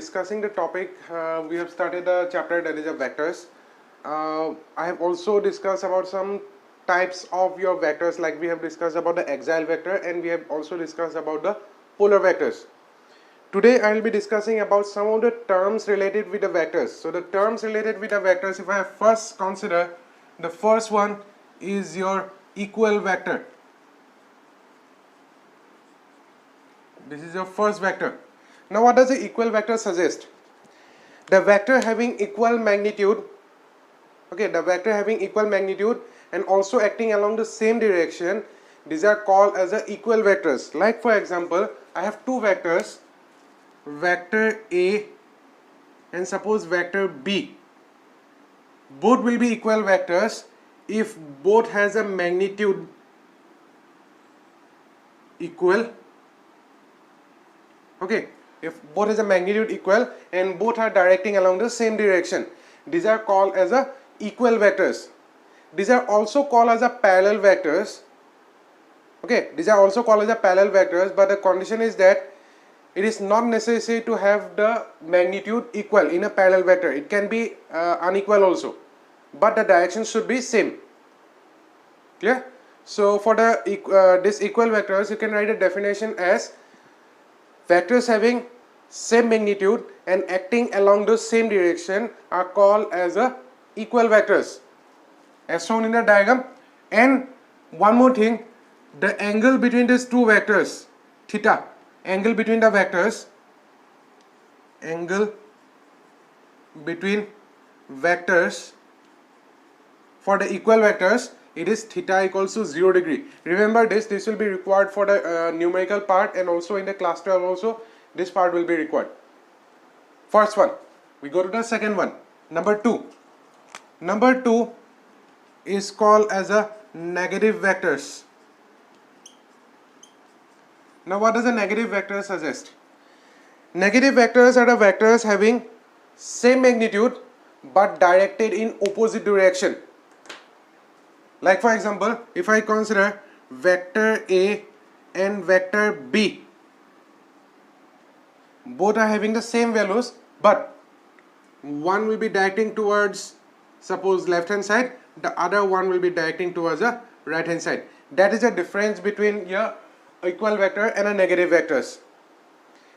discussing the topic. We have started a chapter that is of vectors. I have also discussed about some types of your vectors, like we have discussed about the axial vector and we have also discussed about the polar vectors. Today I will be discussing about some of the terms related with the vectors. So the terms related with the vectors, if I first consider, the first one is your equal vector. This is your first vector. Now what does the equal vector suggest? The vector having equal magnitude, okay, the vector having equal magnitude and also acting along the same direction, these are called as the equal vectors. Like for example, I have two vectors, vector A and suppose vector B. Both will be equal vectors if both has a magnitude equal. Okay, if both has a magnitude equal and both are directing along the same direction, these are called as a equal vectors. These are also called as a parallel vectors. Okay, these are also called as a parallel vectors, but the condition is that it is not necessary to have the magnitude equal in a parallel vector. It can be unequal also, but the direction should be same. Clear? So for the this equal vectors, you can write a definition as vectors having same magnitude and acting along the same direction are called as a equal vectors, as shown in the diagram. And one more thing, the angle between these two vectors, theta, angle between the vectors, angle between vectors for the equal vectors, it is theta equals to 0 degree. Remember this will be required for the numerical part, and also in the class 12 also this part will be required. First one, we go to the second one, number 2. Number 2 is called as a negative vectors. Now what does a negative vector suggest? Negative vectors are the vectors having same magnitude but directed in opposite direction. Like for example, if I consider vector A and vector B, both are having the same values, but one will be directing towards, suppose, left hand side, the other one will be directing towards the right hand side. That is the difference between your equal vector and a negative vectors.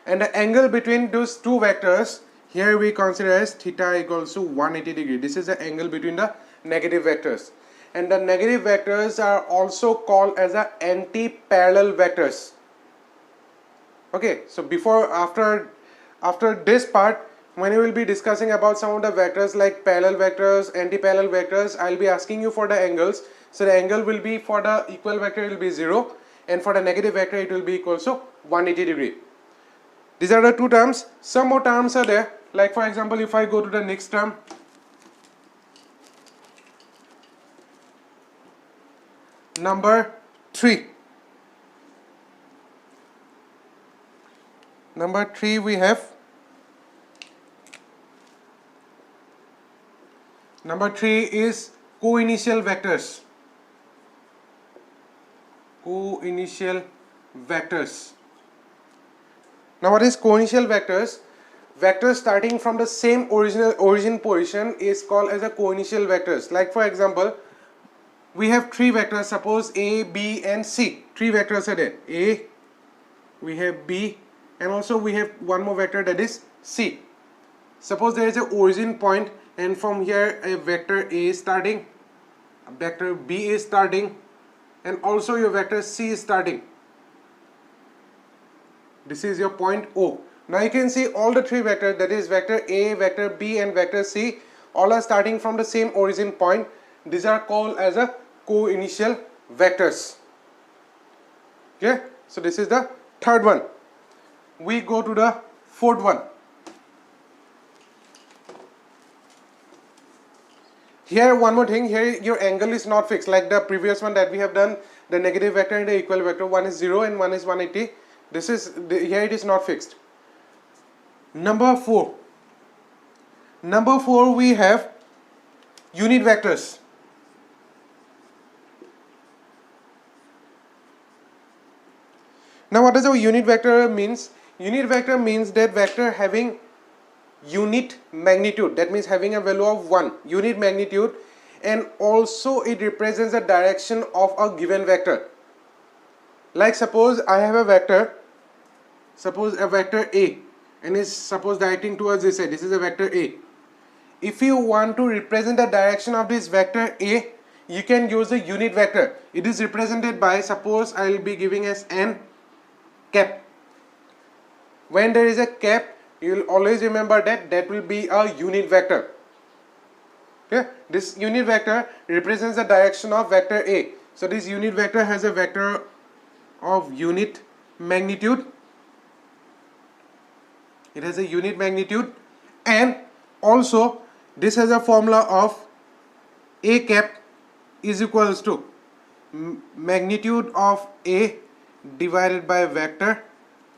And the angle between those two vectors, here we consider as theta equals to 180 degree. This is the angle between the negative vectors. And the negative vectors are also called as a anti-parallel vectors. Okay, so after this part, when you will be discussing about some of the vectors like parallel vectors, anti-parallel vectors, I will be asking you for the angles. So the angle will be, for the equal vector it will be 0, and for the negative vector it will be equal to 180 degree. These are the two terms. Some more terms are there. Like for example, if I go to the next term, number 3. Number 3 we have, number 3 is co-initial vectors. Co-initial vectors. Now what is co-initial vectors? Vectors starting from the same origin position is called as a co-initial vectors. Like for example, we have three vectors, suppose A, B and C. Three vectors are there. A, we have B, and also we have one more vector, that is C. Suppose there is an origin point and from here a vector A is starting, a vector B is starting, and also your vector C is starting. This is your point O. Now you can see all the three vectors, that is vector A, vector B and vector C, all are starting from the same origin point. These are called as a co-initial vectors. Okay, so this is the third one. We go to the fourth one. Here one more thing, here your angle is not fixed like the previous one that we have done, the negative vector and the equal vector. One is 0 and one is 180. Here it is not fixed. Number 4. Number 4 we have unit vectors. Now what does a unit vector means? Unit vector means that vector having unit magnitude, that means having a value of 1 unit magnitude, and also it represents the direction of a given vector. Like suppose I have a vector, suppose a vector A, and is suppose directing towards this side. This is a vector A. If you want to represent the direction of this vector A, you can use the unit vector. It is represented by, suppose I will be giving as n cap. When there is a cap, you will always remember that that will be a unit vector. Okay? This unit vector represents the direction of vector A. So this unit vector has a vector of unit magnitude. It has a unit magnitude, and also this has a formula of A cap is equals to magnitude of A divided by vector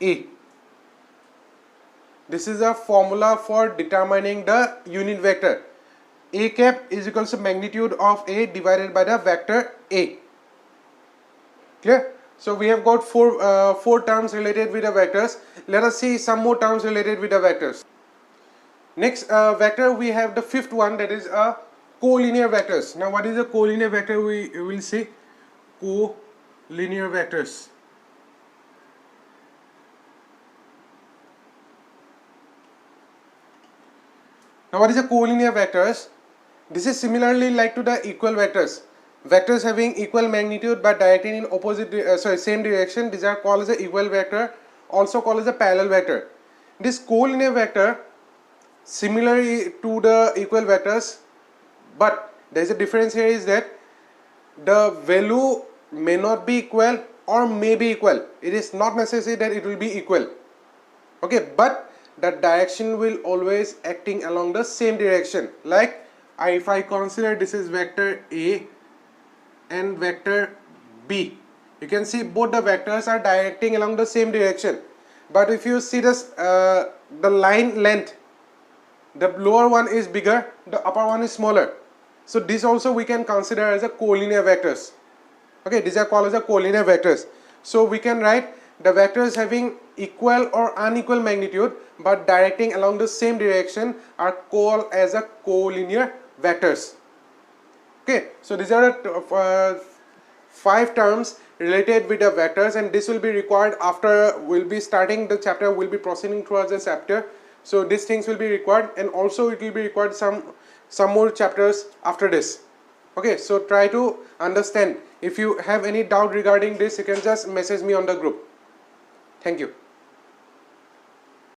A. This is a formula for determining the unit vector. A cap is equals to magnitude of A divided by the vector A. Clear? So we have got four terms related with the vectors. Let us see some more terms related with the vectors. Next vector, we have the fifth one, that is a collinear vectors. Now what is a collinear vector? We will see collinear vectors. Now what is a collinear vectors? This is similarly like to the equal vectors. Vectors having equal magnitude but directing in opposite same direction, these are called as a equal vector, also called as a parallel vector. This collinear vector similarly to the equal vectors, but there is a difference here, is that the value may not be equal or may be equal. It is not necessary that it will be equal. Okay, but the direction will always acting along the same direction. Like if I consider this is vector A and vector B, you can see both the vectors are directing along the same direction. But if you see this, the line length, the lower one is bigger, the upper one is smaller. So this also we can consider as a collinear vectors. Okay, these are called as a collinear vectors. So we can write the vectors having equal or unequal magnitude but directing along the same direction are called as a collinear vectors. Okay, so these are the 5 terms related with the vectors, and this will be required after we'll be starting the chapter, we'll be proceeding towards the chapter. So these things will be required, and also it will be required some more chapters after this. Okay, so try to understand. If you have any doubt regarding this, you can just message me on the group. Thank you.